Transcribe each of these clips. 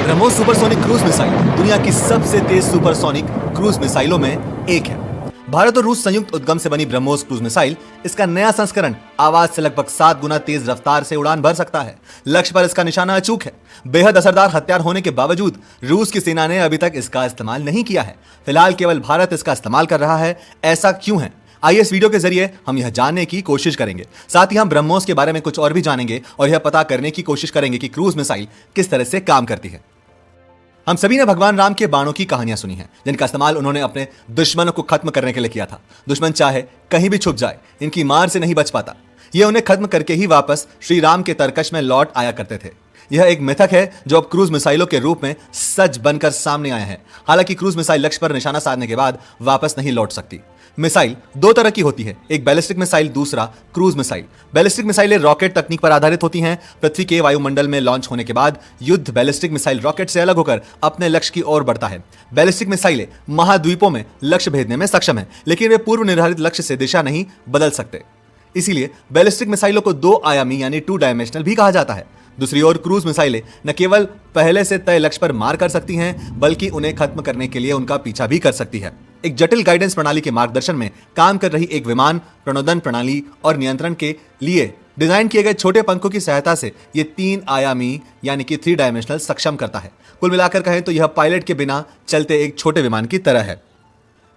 BrahMos supersonic cruise missile दुनिया की सबसे तेज सुपरसोनिक क्रूज मिसाइलों में एक है। भारत और रूस संयुक्त उद्गम से बनी ब्रह्मोस क्रूज मिसाइल इसका नया संस्करण आवाज से लगभग 7 गुना तेज रफ्तार से उड़ान भर सकता है। लक्ष्य पर इसका निशाना अचूक है। बेहद असरदार हथियार होने के बावजूद रूस की सेना ने अभी तक इसका इस्तेमाल नहीं किया है। फिलहाल केवल भारत इसका इस्तेमाल कर रहा है। ऐसा क्यों है? आइए इस वीडियो के जरिए हम यह जानने की कोशिश करेंगे। साथ ही हम ब्रह्मोस के बारे में कुछ और भी जानेंगे और यह पता करने की कोशिश करेंगे कि क्रूज मिसाइल किस तरह से काम करती है। हम सभी ने भगवान राम के बाणों की कहानियां सुनी हैं, जिनका इस्तेमाल उन्होंने अपने दुश्मनों को खत्म करने के लिए किया था। दुश्मन चाहे कहीं भी छुप जाए, इनकी मार से नहीं बच पाता। ये उन्हें खत्म करके ही वापस श्री राम के तरकश में लौट आया करते थे। यह एक मिथक है जो अब क्रूज मिसाइलों के रूप में सच बनकर सामने आया है। हालांकि क्रूज मिसाइल लक्ष्य पर निशाना साधने के बाद वापस नहीं लौट सकती। मिसाइल दो तरह की होती है, एक बैलिस्टिक मिसाइल, दूसरा क्रूज मिसाइल। बैलिस्टिक मिसाइलें रॉकेट तकनीक पर आधारित होती हैं। पृथ्वी के वायुमंडल में लॉन्च होने के बाद युद्ध बैलिस्टिक मिसाइल रॉकेट से अलग होकर अपने लक्ष्य की ओर बढ़ता है। बैलिस्टिक मिसाइलें महाद्वीपों में लक्ष्य भेदने में सक्षम है, लेकिन वे पूर्व निर्धारित लक्ष्य से दिशा नहीं बदल सकते। इसीलिए बैलिस्टिक मिसाइलों को दो आयामी यानी 2 डायमेंशनल भी कहा जाता है। दूसरी ओर क्रूज मिसाइलें न केवल पहले से तय लक्ष्य पर मार कर सकती हैं, बल्कि उन्हें खत्म करने के लिए उनका पीछा भी कर सकती है। एक जटिल गाइडेंस प्रणाली के मार्गदर्शन में काम कर रही एक विमान प्रणोदन प्रणाली और नियंत्रण के लिए डिजाइन किए गए छोटे पंखों की सहायता से यह 3 आयामी यानी कि 3 डायमेंशनल सक्षम करता है। कुल मिलाकर कहें तो यह पायलट के बिना चलते एक छोटे विमान की तरह है।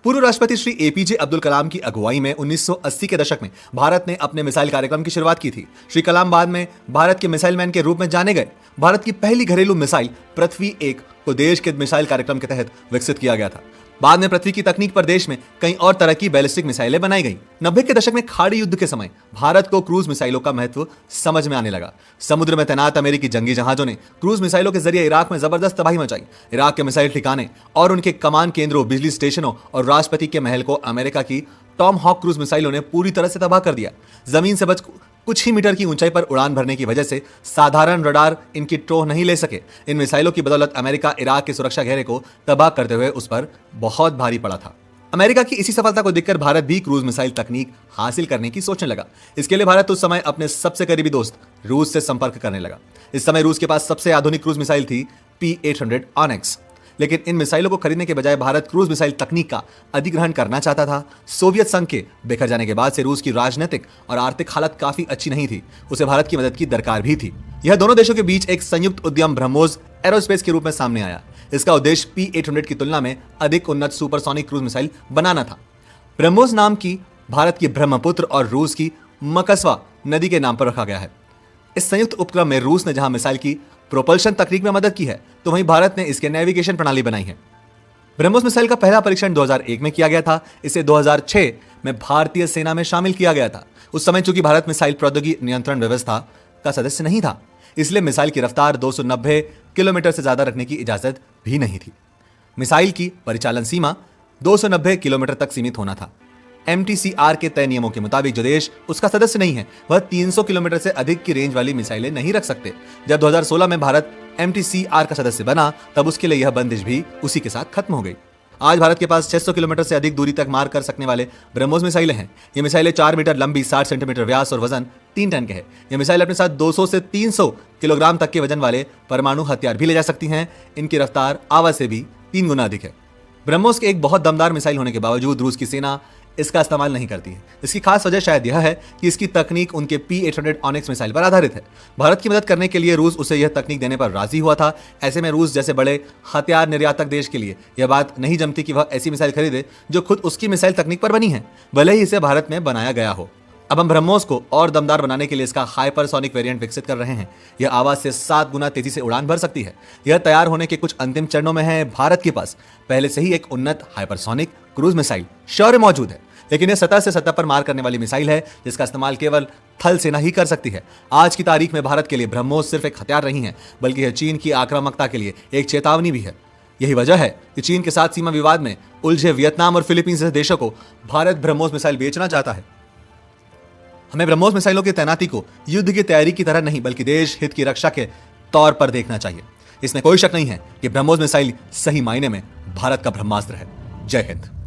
पूर्व राष्ट्रपति श्री एपीजे अब्दुल कलाम की अगुवाई में 1980 के दशक में भारत ने अपने मिसाइल कार्यक्रम की शुरुआत की थी। श्री कलाम बाद में भारत के मिसाइल मैन के रूप में जाने गए। भारत की पहली घरेलू मिसाइल पृथ्वी 1 को देश के मिसाइल कार्यक्रम के तहत विकसित किया गया था। बाद में पृथ्वी की तकनीक पर देश में कई और तरह की बैलिस्टिक मिसाइलें बनाई गई। 90 के दशक में खाड़ी युद्ध के समय भारत को क्रूज मिसाइलों का महत्व समझ में आने लगा। समुद्र में तैनात अमेरिकी जंगी जहाजों ने क्रूज मिसाइलों के जरिए इराक में जबरदस्त तबाही मचाई। इराक के मिसाइल ठिकाने और उनके कमान केंद्रों, बिजली स्टेशनों और राष्ट्रपति के महल को अमेरिका की टॉम हॉक क्रूज मिसाइलों ने पूरी तरह से तबाह कर दिया। जमीन से बच कुछ ही मीटर की ऊंचाई पर उड़ान भरने की वजह से साधारण रडार इनकी टोह नहीं ले सके। इन मिसाइलों की बदौलत अमेरिका इराक के सुरक्षा घेरे को तबाह करते हुए उस पर बहुत भारी पड़ा था। अमेरिका की इसी सफलता को देखकर भारत भी क्रूज मिसाइल तकनीक हासिल करने की सोचने लगा। इसके लिए भारत उस समय अपने सबसे करीबी दोस्त रूस से संपर्क करने लगा। इस समय रूस के पास सबसे आधुनिक क्रूज मिसाइल थी P-800 ऑनेक्स। लेकिन इन मिसाइलों को खरीदने के बजाय भारत क्रूज मिसाइल तकनीक का अधिग्रहण करना चाहता था। सोवियत संघ के बिखर जाने के बाद से रूस की राजनीतिक और आर्थिक हालत काफी अच्छी नहीं थी। उसे भारत की मदद की दरकार भी थी। यह दोनों देशों के बीच एक संयुक्त उद्यम ब्रह्मोस एरोस्पेस के रूप में सामने आया। इसका उद्देश्य P-800 की तुलना में अधिक उन्नत सुपरसोनिक क्रूज मिसाइल बनाना था। ब्रह्मोस नाम की भारत की ब्रह्मपुत्र और रूस की मकसवा नदी के नाम पर रखा गया है। इस संयुक्त उपक्रम में रूस ने जहां मिसाइल की प्रोपल्शन तकनीक में मदद की है, तो वहीं भारत ने इसके नेविगेशन प्रणाली बनाई है। ब्रह्मोस मिसाइल का पहला परीक्षण 2001 में किया गया था। इसे 2006 में भारतीय सेना में शामिल किया गया था। उस समय चूंकि भारत मिसाइल प्रौद्योगिकी नियंत्रण व्यवस्था का सदस्य नहीं था, इसलिए मिसाइल की रफ्तार 290 किलोमीटर से ज्यादा रखने की इजाजत भी नहीं थी। मिसाइल की परिचालन सीमा 290 किलोमीटर तक सीमित होना था। MTCR के तय नियमों के मुताबिक जो देश उसका सदस्य नहीं है, वह 300 किलोमीटर से अधिक की रेंज वाली मिसाइलें नहीं रख सकते। जब 2016 में भारत MTCR का सदस्य बना, तब उसके लिए यह बंदिश भी उसी के साथ खत्म हो गई। आज भारत के पास 600 किलोमीटर से अधिक दूरी तक मार कर सकने वाले ब्रह्मोस मिसाइलें हैं। ये मिसाइलें 4 मीटर लंबी, 60 सेंटीमीटर व्यास और वजन 3 टन के है। ये मिसाइल अपने साथ 200 से 300 किलोग्राम तक के वजन वाले परमाणु हथियार भी ले जा सकती हैं। इनकी रफ्तार आवाज से भी 3 गुना अधिक है। ब्रह्मोस के एक बहुत दमदार मिसाइल होने के बावजूद रूस की सेना इसका इस्तेमाल नहीं करती है। इसकी खास वजह शायद यह है कि इसकी तकनीक उनके P-800 ऑनेक्स मिसाइल पर आधारित है। भारत की मदद करने के लिए रूस उसे यह तकनीक देने पर राजी हुआ था। ऐसे में रूस जैसे बड़े हथियार निर्यातक देश के लिए यह बात नहीं जमती कि वह ऐसी मिसाइल खरीदे जो खुद उसकी मिसाइल तकनीक पर बनी है, भले ही इसे भारत में बनाया गया हो। अब हम ब्रह्मोस को और दमदार बनाने के लिए इसका हाइपरसोनिक वेरिएंट विकसित कर रहे हैं। यह आवाज से 7 गुना तेजी से उड़ान भर सकती है। यह तैयार होने के कुछ अंतिम चरणों में है। भारत के पास पहले से ही एक उन्नत हाइपरसोनिक क्रूज मिसाइल शौर्य मौजूद है, लेकिन यह सतह से सतह पर मार करने वाली मिसाइल है, जिसका इस्तेमाल केवल थल सेना ही कर सकती है। आज की तारीख में भारत के लिए ब्रह्मोस सिर्फ एक हथियार नहीं है, बल्कि यह चीन की आक्रामकता के लिए एक चेतावनी भी है। यही वजह है कि चीन के साथ सीमा विवाद में उलझे वियतनाम और फिलीपींस जैसे देशों को भारत ब्रह्मोस मिसाइल बेचना चाहता है। हमें ब्रह्मोस मिसाइलों की तैनाती को युद्ध की तैयारी की तरह नहीं, बल्कि देश हित की रक्षा के तौर पर देखना चाहिए। इसमें कोई शक नहीं है कि ब्रह्मोस मिसाइल सही मायने में भारत का ब्रह्मास्त्र है। जय हिंद।